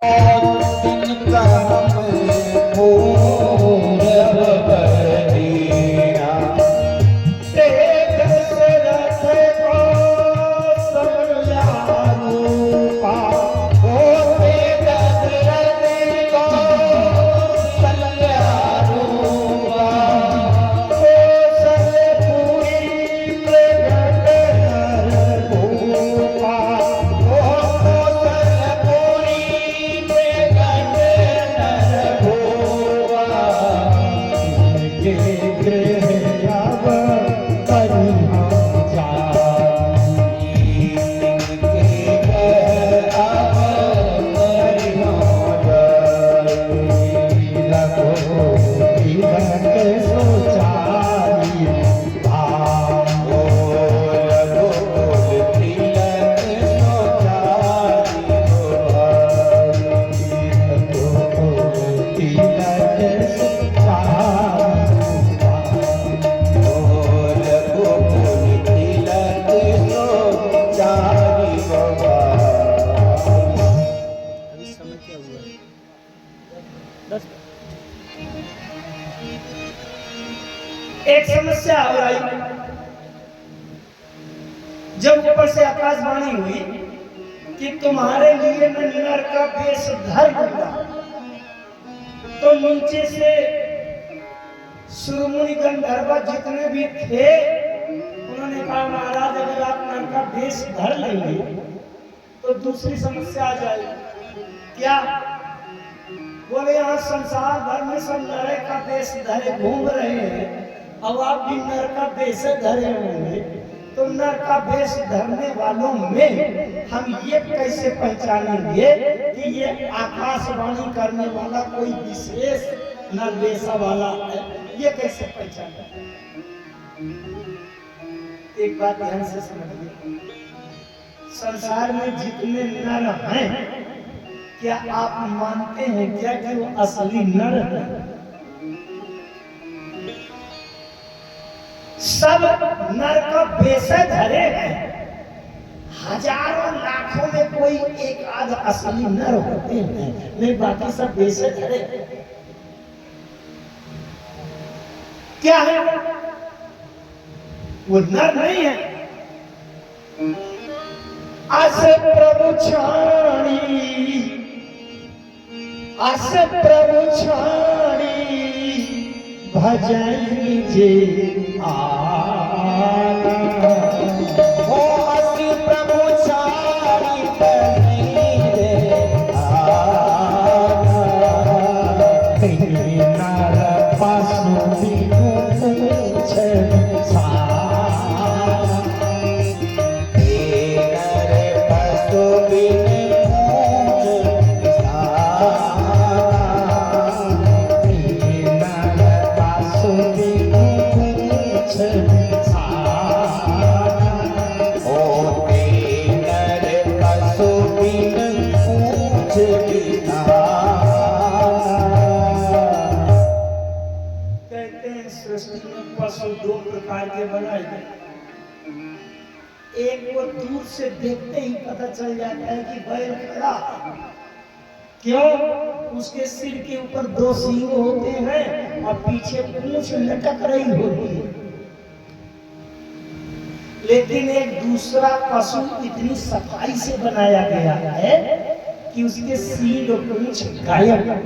तिनका हमें पूरब बदीना तेज से रखे को सब रूपा हो तेज रखे को सब रूपा हो सब पूरी प्रगट नर भूपा हो सब पूरी प्रगट नर भूपा इनके गृह आव परिहां जाई इनके गृह आव परिहां जाई लगो तिलक सोचाई भावो लगो तिलक सोचाई लगो तिलक सोचाई लगो तिलक सोचाई अभी समय क्या हुआ है? 10। एक समस्या हो आई जब ऊपर से आकाशवाणी हुई कि तुम्हारे लिए मैं नर का वेश धर लूंगा, तो नीचे से सुरमुनि गंधर्व जितने भी थे उन्होंने कहा महाराज अगर आप नर का वेश धर लेंगे तो दूसरी समस्या आ जाएगी। क्या? बोले यहाँ संसार भर में सब नर का वेश धरे घूम रहे हैं, अब आप भी नर का वेश धरे होंगे तो नर का वेश धरने वालों में हम ये कैसे पहचानेंगे कि ये आकाशवाणी करने वाला कोई विशेष नर वेशा वाला है? ये कैसे पहचाने? एक बात ध्यान से समझिए, संसार में जितने नर हैं क्या आप मानते हैं क्या कि वो असली नर है? सब नर का वेश धरे हैं, हजारों लाखों में कोई एक आध असली नर होते हैं, नहीं बाकी सब वेश धरे। क्या है वो? नर नहीं है। अस प्रभु छाणी, अस प्रभु छाणी भजन जे आना हो असि प्रभु छाड़ी बनी रे आना नर पासु बिनु पूछ सारा नर पशु बिन पूछ सारा नर पासु बिनु पूछ सारा होते नर पशु बिन पूछ बिना कहते हैं सृष्टि में पशु दो प्रकार के बनाए गए। एक को दूर से देखते ही पता चल जाता है कि बैल खड़ा है। क्यों? उसके सिर के ऊपर दो सींग होते हैं और पीछे पूंछ लटक रही होती है। लेकिन एक दूसरा पशु इतनी सफाई से बनाया गया है कि उसके सींग और पूंछ गायब है।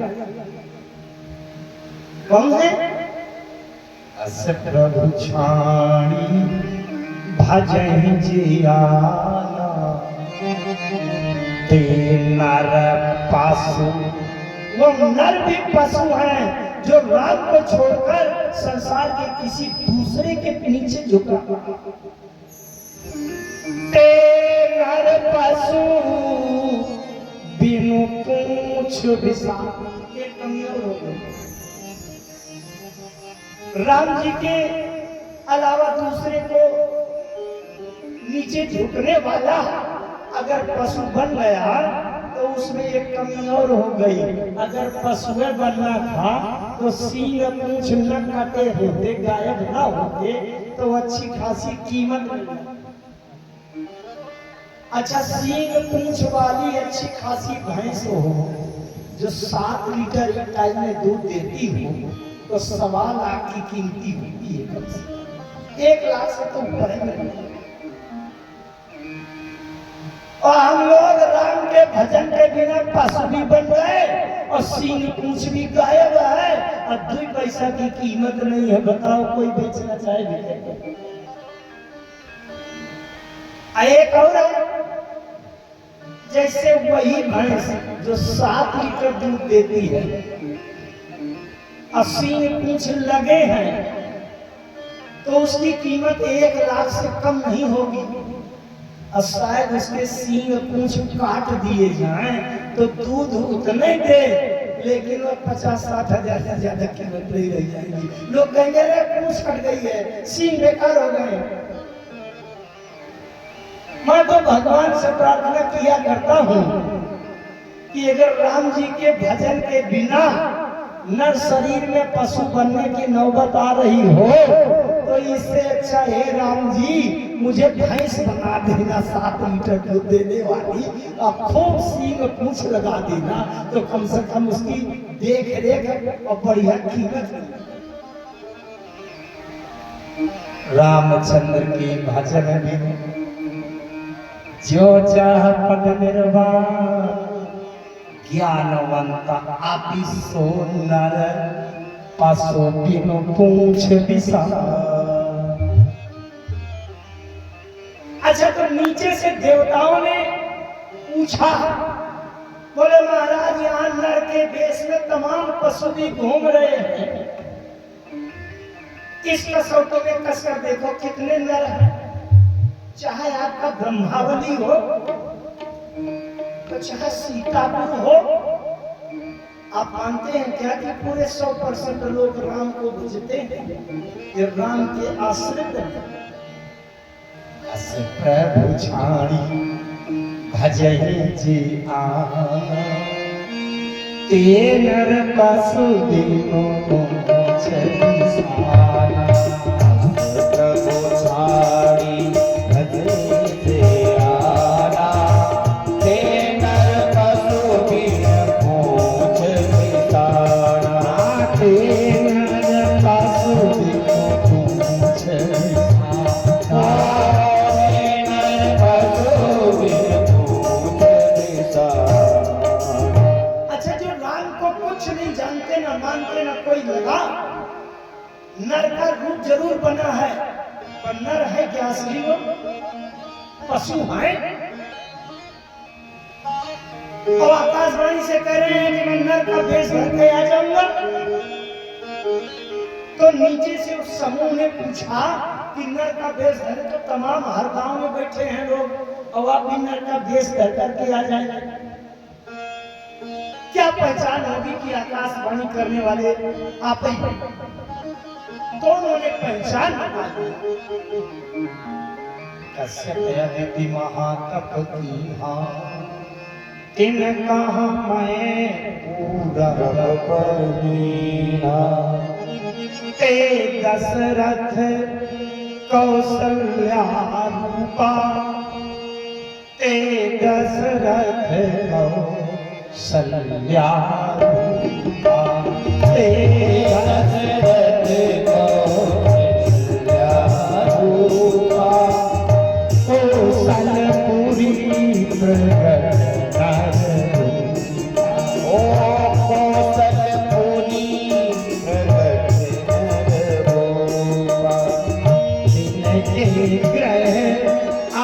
कौन है? अस प्रभु छाणी भजन जियाना ते नर पशु। वो नर भी पशु हैं जो राम को छोड़कर संसार के किसी दूसरे के नीचे झुका। ते नर पशु बिनु पूछ विषाद। एक कमी और हो गई, राम जी के अलावा दूसरे को नीचे झुकने वाला अगर पशु बन गया तो उसमें एक कमी और हो गई। अगर पशु बनना था तो सींग पूंछ न कटे होते, गायब न होते तो अच्छी खासी कीमत मिलती। अच्छा, सींग पूंछ वाली अच्छी खासी भैंस हो जो 7 लीटर एक टाइम में दूध देती हो तो 1.25 लाख की कीमती होती है कम से कम। 1 लाख से तो ऊपर है। और हम लोग राम के भजन के बिना पशु भी बन गए और सींग पूंछ भी गायब है और 2 पैसा की कीमत नहीं है। बताओ कोई बेचना चाहे? एक और जैसे वही भैंस जो 7 लीटर दूध देती है, 80 पूंछ लगे हैं तो उसकी कीमत 1 लाख से कम नहीं होगी। और शायद उसके सींग पूंछ काट दिए जाएं तो दूध उतने दे, लेकिन वो 50-60 हजार से ज्यादा कीमत नहीं रह जाएगी। लोग कहेंगे अरे पूंछ कट गई है, सींग बेकार हो गए। मैं तो भगवान से प्रार्थना किया करता हूँ कि अगर राम जी के भजन के बिना नर शरीर में पशु बनने की नौबत आ रही हो तो इससे अच्छा है राम जी मुझे भैंस बना देना 7 लीटर दूध देने वाली, और खूब सींग पूंछ लगा देना तो कम से कम उसकी देख रेख और बढ़िया कीमत। रामचंद्र के भजन में जो चाह पद निर्वाण, ज्ञानवंत आपी सो नर पासो बिनु पूंछ विशाल। अच्छा, तो नीचे से देवताओं ने पूछा, बोले महाराज यहाँ नर के वेश में तमाम पशु भी घूम रहे हैं, इस कसौटी में कसकर देखो कितने नर हैं। चाहे आपका ब्रह्मावली हो तो चाहे सीतापुर हो, आप मानते हैं क्या कि पूरे 100% लोग राम को भजते हैं, ये राम के आश्रित हैं। प्रभु छाड़ी भजहि जी ते नर पशु बिनु पूंछ विशाल। प्रभु छाड़ी भजहि जी ते नर पशु बिनु पूंछ विशाल। ते नर पशु बिनु पूंछ मानते ना कोई लगा। नर का रूप जरूर बना है पर नर है क्या असली? वो पशु है। और आकाशवाणी से कह रहे हैं कि मैं नर का वेश धर के आ जाऊंगा। तो नीचे से उस समूह ने पूछा कि नर का वेश धरे तो तमाम हर गांव में बैठे हैं लोग और आप भी नर का वेश धर करके आ जाएंगे, क्या पहचान होगी कि आकाशवाणी करने वाले आप ही? तो उन्होंने पहचान बता दी। कश्यप महातप की तिन कहा मैं पूरा परवीना, ते दशरथ कौशल्या रूपा, ते दशरथ कौशल्या रूपा, ते दशरथ कौशल्या रूपा, कौशलपुरी प्रगट रूपा। ओ कौशलपुरी प्रगट रूपा, जिनके ग्रह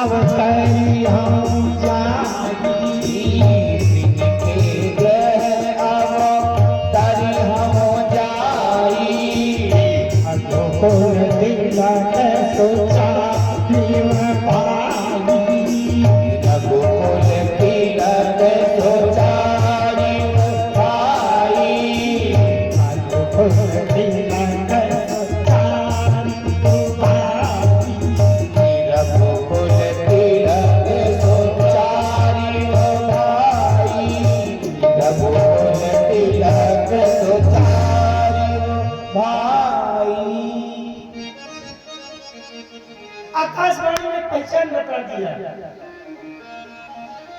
अवतरी हम जाई, जिनके ग्रह अवतरी हम जाई, अनुकूल दिलक सोचा भीम पाई, रघुकुल तिलक सोचारी भाई, अनुकूल दिलक सोचा भीम पाई। रघुकुल तिलक सोचारी भाई, रघुकुल तिलक सोचारी भाई। आकाशवाणी में पहचान बता दिया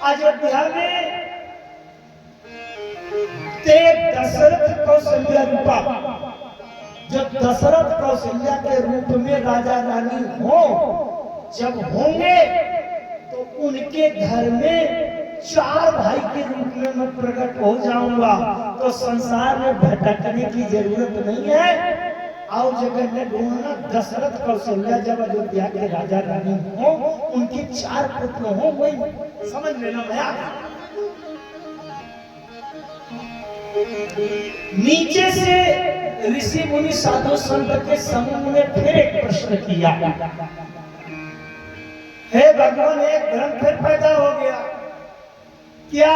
अयोध्या में ते दशरथ कौशल्या रूपा, जो दशरथ कौशल्या के रूप में राजा रानी हो, जब होंगे तो उनके घर में 4 भाई के रूप में मैं प्रकट हो जाऊंगा। तो संसार में भटकने की जरूरत नहीं है। और जगह में ढूंढना, दशरथ कौशल्या जब अयोध्या के राजा रानी हो, उनके 4 पुत्र हो, वही समझ लेना भैया। नीचे से ऋषि मुनि साधु संत के समूह ने फिर एक प्रश्न किया, हे भगवान, एक भ्रम फिर पैदा हो गया क्या?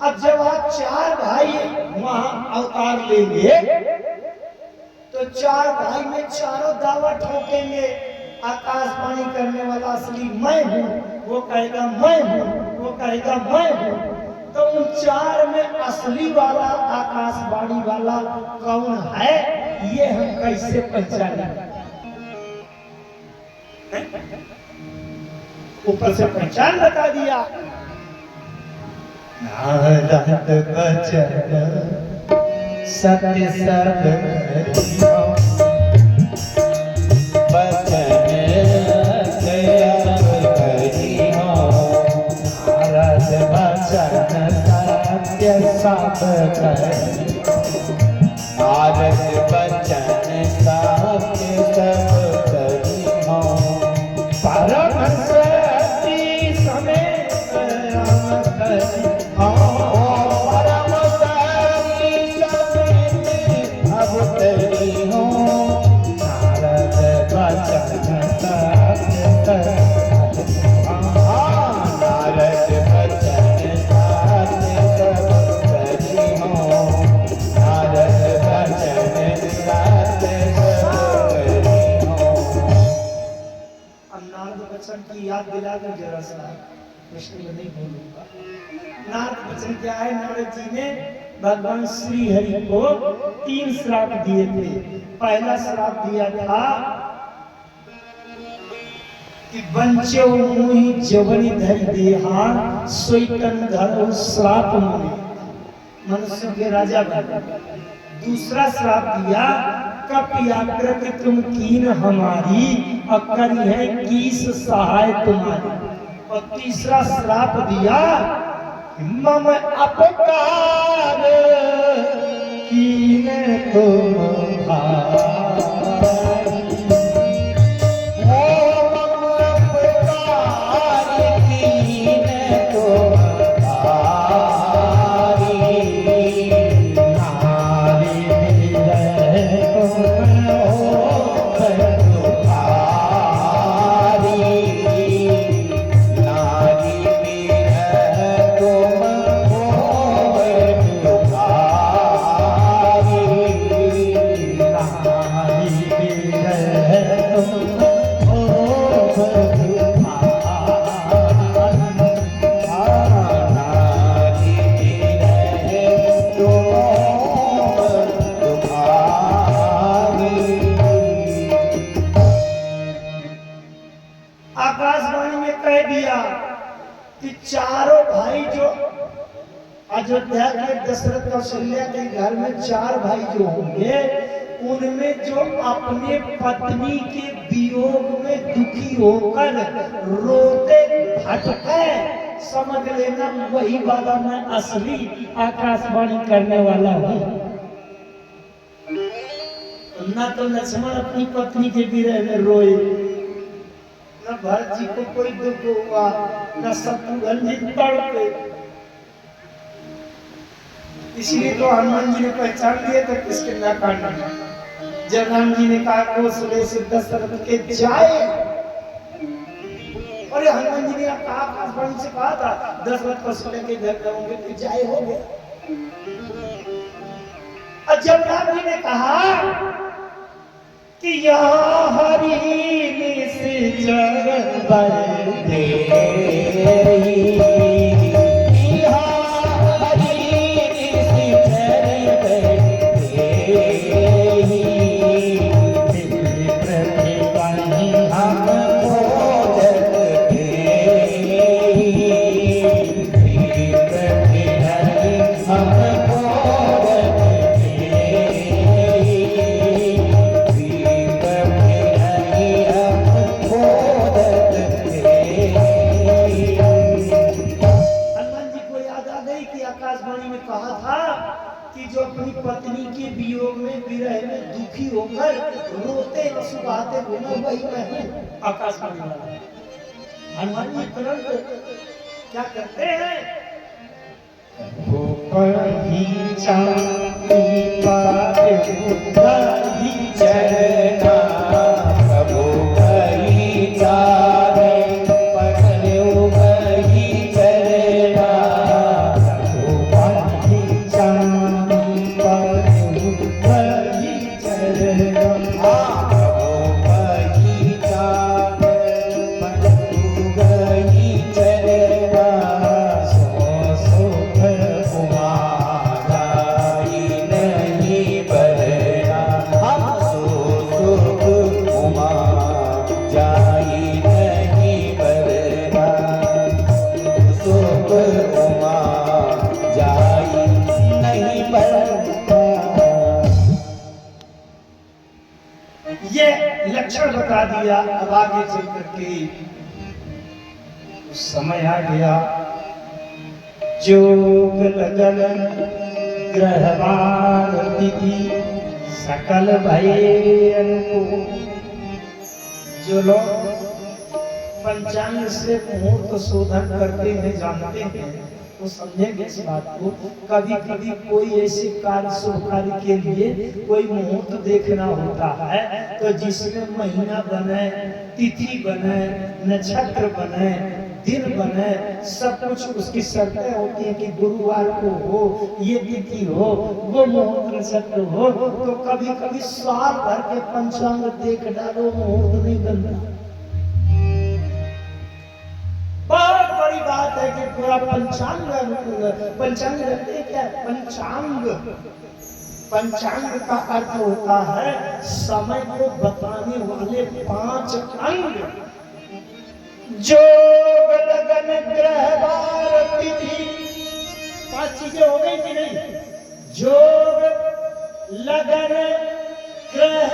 अब जब आप 4 भाई वहां अवतार लेंगे तो 4 भाई में चारों दावा ठोकेंगे, आकाशवाणी करने वाला असली मैं हूं, वो कहेगा मैं हूं, वो कहेगा मैं हूं। तो उन 4 में असली वाला, आकाशवाणी वाला कौन है, ये हम कैसे पहचानें? ऊपर से पहचान बता दिया। नारद बचन सत्य सब करियो, बचन सब करियो। नारद बचन सत्य सब करियो, नारद बचन सत्य सब करियो। परम सती समेत राम करियो, परम सती समेत अवतरियो। नारद बचन सत्य करियो, नारद बचन सत्य सब करियो। नारद बचन सत्य सब करियो। अब नारद बचन की याद दिला दो जरा सा, कृष्ण में नहीं बोलूंगा। नारद बचन क्या है? नारद जी ने भगवान श्री हरि को 3 श्राप दिए थे। पहला श्राप दिया था कि बंचो मुहि जवनि धरि देहा, सोइतन धरो श्राप मुनि, मनुष्य के राजा बने। दूसरा श्राप दिया, कपियाकृत तुम कीन हमारी, अकरी है कीस सहाय तुम्हारी। और तीसरा श्राप दिया, मम अपकार कीन तुम्हारी। आकाशवाणी में कह दिया कि 4 भाई जो अयोध्या के दशरथ कौशल्या के घर में 4 भाई जो होंगे, उनमें जो अपने पत्नी के वियोग में दुखी होकर रोते भटके, समझ लेना वही वाला मैं असली आकाशवाणी करने वाला हूँ। ना तो लक्ष्मण अपनी पत्नी के विरह में रोए, न भरत जी को कोई दुख हुआ, न शत्रुघ्न जी तड़पे। इसलिए तो हनुमान जी ने पहचान लिया था किसके ना काटना। जब राम जी ने कहा कौशल्या से दशरथ के जाए, और हनुमान जी ने कहा, आकाशवाणी से कहा था दशरथ कौशल्या के घर जाओगे तो जाए हो गया। और जब राम जी ने कहा कि यहाँ हरि निश्चर बरते, आकाशवाणी में कहा था कि जो अपनी पत्नी के वियोग में विरह में दुखी होकर रोते आंसू बहाते घूमे वही मैं हूँ। आकाशवाणी वाला हनुमान जी तुरंत क्या करते हैं, ये लक्षण बता दिया। अब आगे चल करके समय आ गया, जोग लगन ग्रहवार तिथि सकल भयन को। जो लोग पंचांग से मुहूर्त शोधन करते हैं जानते हैं वो समझेंगे इस बात को। कभी कभी कोई ऐसे कार्य शुभ कार्य के लिए कोई मुहूर्त देखना होता है तो जिसमें महीना बने, तिथि बने, नक्षत्र बने, दिन बने, सब कुछ उसकी शर्तें होती है कि गुरुवार को हो, ये तिथि हो, वो मुहूर्त नक्षत्र हो। तो कभी कभी साल भर के पंचांग देख डालो मुहूर्त नहीं बनता। बहुत बड़ी बात है कि पूरा पंचांग रखते हैं क्या? पंचांग का अर्थ होता है समय को बताने वाले 5 अंग। जोग लगन ग्रहवार तिथि, 5 चीजें हो गई कि नहीं? जोग लगन ग्रह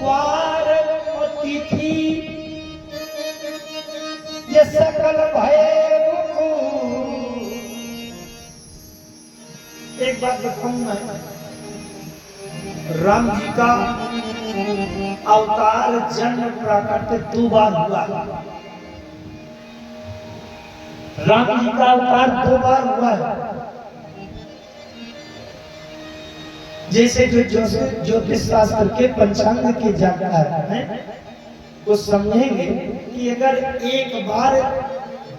वार और तिथि, ये सकल भय। एक बात बताऊंगा, राम जी का अवतार जन्म प्राकट्य 2 बार हुआ। राम जी का अवतार 2 बार हुआ है। जैसे जो ज्योतिष शास्त्र के पंचांग के जानकार हैं वो समझेंगे कि अगर एक बार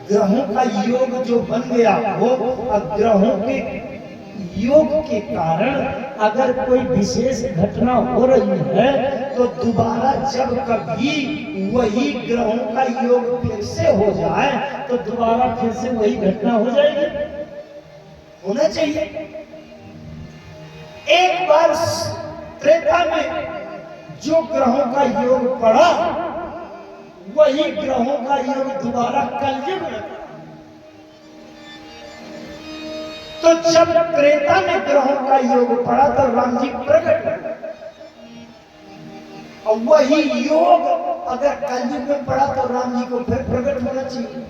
ग्रहों का योग जो बन गया हो और ग्रहों के योग के कारण अगर कोई विशेष घटना हो रही है तो दोबारा जब कभी वही ग्रहों का योग फिर से हो जाए तो दोबारा फिर से वही घटना हो जाएगी, होना चाहिए। एक बार त्रेता में जो ग्रहों का योग पड़ा वही ग्रहों का योग दोबारा कलयुग में। तो जब त्रेता में ग्रहों का योग पड़ा तो राम जी प्रकट हुए और वही योग अगर कलयुग में पड़ा तो राम जी को फिर प्रकट होना चाहिए।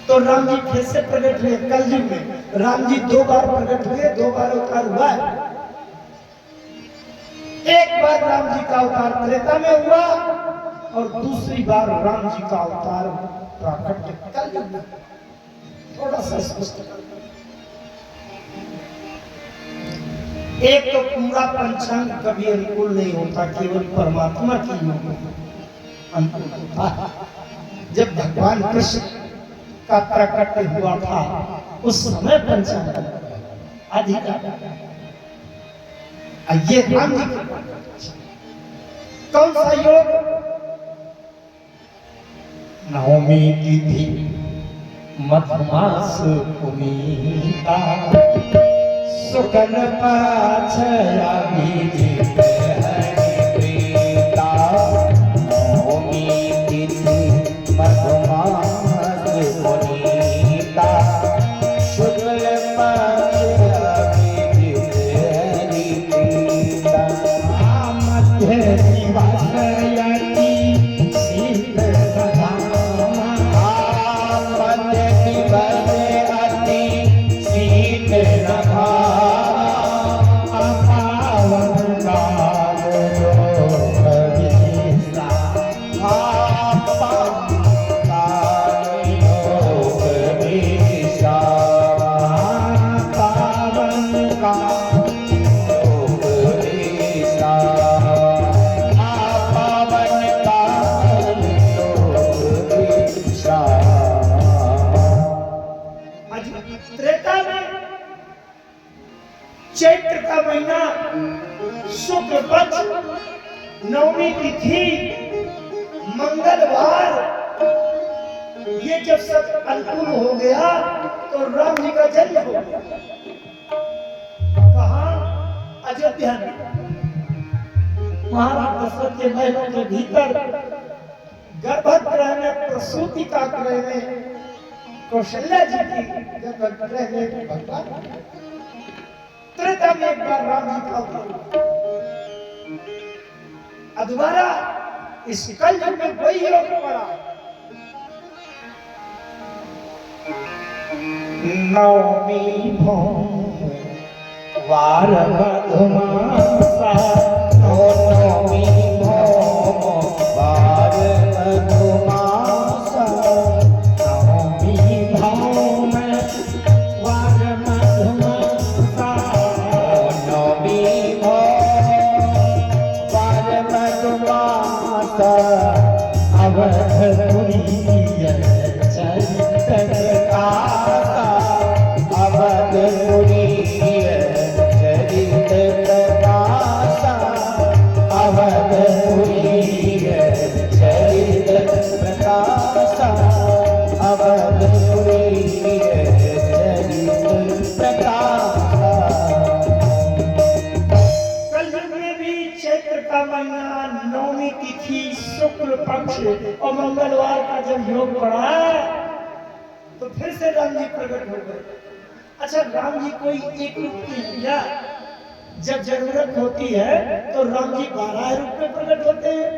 तो राम जी फिर से प्रकट हुए कलयुग में। राम जी 2 बार प्रकट हुए, 2 बार अवतार हुआ है। एक बार राम जी का अवतार त्रेता में हुआ और दूसरी बार राम जी का अवतार प्राकट्य कलयुग में। थोड़ा सा स्पष्ट एक तो पूरा पंचांग कभी अनुकूल नहीं होता, केवल परमात्मा की अनुकूल होता है। जब भगवान कृष्ण का प्राकट्य हुआ था उस समय पंचांग अधिकार ये राम जी कौन सा योग? नवमी तिथि मधमास पुनीता सुकन पाछया बीजित हरि प्रीता। नवमी तिथि मधमास पुनीता शुक्ल पाछया बीजित हरि प्रीता। मध्य दिवासयति शीत चैत्र का महीना शुक्ल पक्ष नवमी तिथि मंगलवार, ये जब सब अनुकूल हो गया तो राम जी का जन्म हो गया। कहाँ? अयोध्या में। महाराज दशरथ के महलों के भीतर गर्भगृह में, प्रसूति का गृह में, कौशल्या जी की गर्भगृह में भगवान त्रेता में एक बार राम जी का अवतार। दोबारा इस कलयुग में वही योग पड़ा। नवमी भौम वार मधुमासा, नवमी भौम वार मधुमासा, नवमी भौम वार मधुमासा, नवमी भौम वार मधुमासा, अवधपुरी चरित प्रकाशा, अवधपुरी चरित प्रकाशा, अवधपुरी चरित प्रकाशा, अवधपुरी चरित प्रकाशा। कलयुग में भी चैत्र का महीना नवमी तिथि शुक्ल पक्ष और मंगलवार का जब योग पड़ा तो फिर से राम जी प्रकट हो गए। अच्छा, राम जी कोई एक रूप की है क्या? जब जरूरत होती है तो राम जी 12 रूप में प्रकट होते हैं।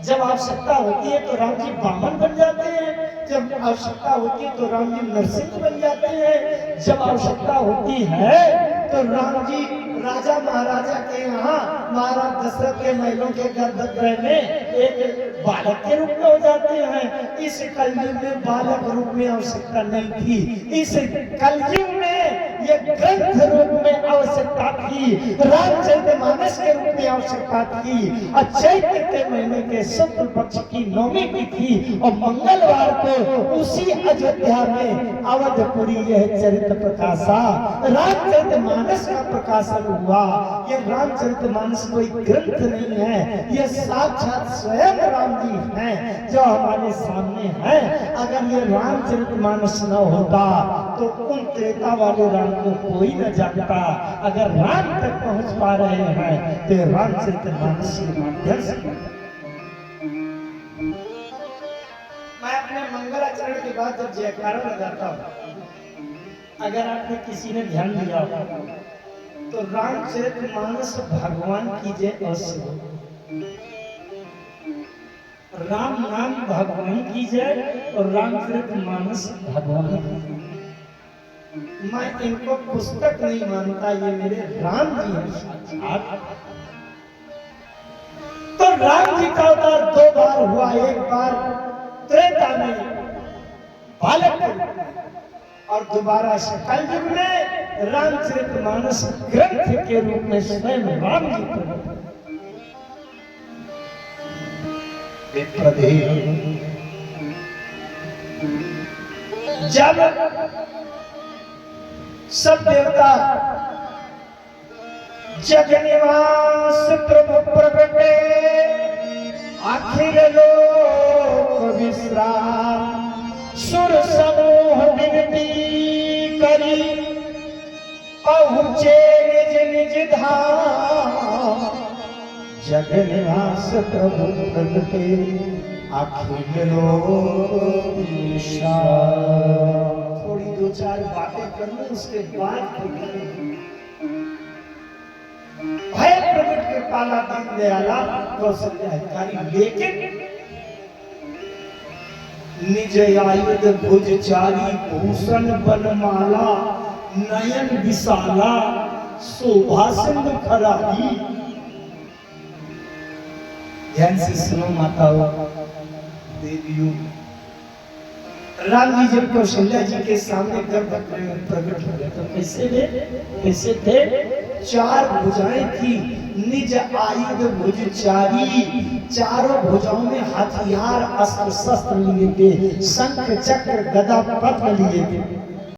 जब आवश्यकता होती है तो राम जी वामन बन जाते हैं। जब आवश्यकता होती है तो राम जी नरसिंह बन जाते हैं। जब आवश्यकता होती है तो राम जी राजा महाराजा के यहाँ महाराज दशरथ के महलों के गर्भगृह में एक बालक के रूप में हो जाते हैं। इस कलयुग में बालक रूप में आवश्यकता नहीं थी। इस कलयुग में ये ग्रंथ रूप में आवश्यकता थी। रामचरितमानस के रूप में आवश्यकता थी। चैत्र के महीने के शुक्ल पक्ष की नवमी तिथि और मंगलवार को उसी अयोध्या में अवधपुरी यह चरित्र प्रकाशा, रामचरितमानस का प्रकाशन हुआ। ये रामचरितमानस कोई ग्रंथ नहीं है, ये साक्षात स्वयं राम जी हैं जो हमारे सामने हैं। अगर ये रामचरितमानस न होता तो उन त्रेता वाले राम को कोई न जानता। अगर राम तक पहुंच पा रहे हैं तो रामचरितमानस के माध्यम से। मैं अपने मंगलाचरण के बाद जब जयकारा लगाता हूँ, अगर आपने किसी ने ध्यान दिया तो रामचरितमानस भगवान की जय अवश्य, राम नाम भगवान की जय और रामचरितमानस भगवान की जय। मैं इनको पुस्तक नहीं मानता, ये मेरे राम जी हैं साक्षात। तो राम जी का अवतार 2 बार हुआ। एक बार त्रेता में बालक और दोबारा कलयुग में रामचरितमानस ग्रंथ के रूप में स्वयं राम जी प्रकट। जब सब देवता जगनिवास प्रभु प्रगटे, आखिर लोक विश्राम, सुर समूह विनती करी, पहुँचे निज निज धाम। जगनिवास प्रभु प्रगटे, आखिर लोक विश्राम। थोड़ी 2-4 बातें कर लूं, उसके बाद भय प्रकट के पाला दीन दयाला कौशल्याधिकारी। लेकिन निज आयुध भुजचारी, भूषण बनमाला, नयन विशाला, शोभा सिंधु खराही। ध्यान से सुनो माताओं देवियों, राम जी जब कौशल्या जी के सामने गर्भगृह में प्रकट हो गए तो कैसे थे? 4 भुजाएं थी। निज आयुध भुजचारी, चारों भुजाओं में हथियार अस्त्र शस्त्र लिए थे, शंख चक्र गदा पद्म लिए थे।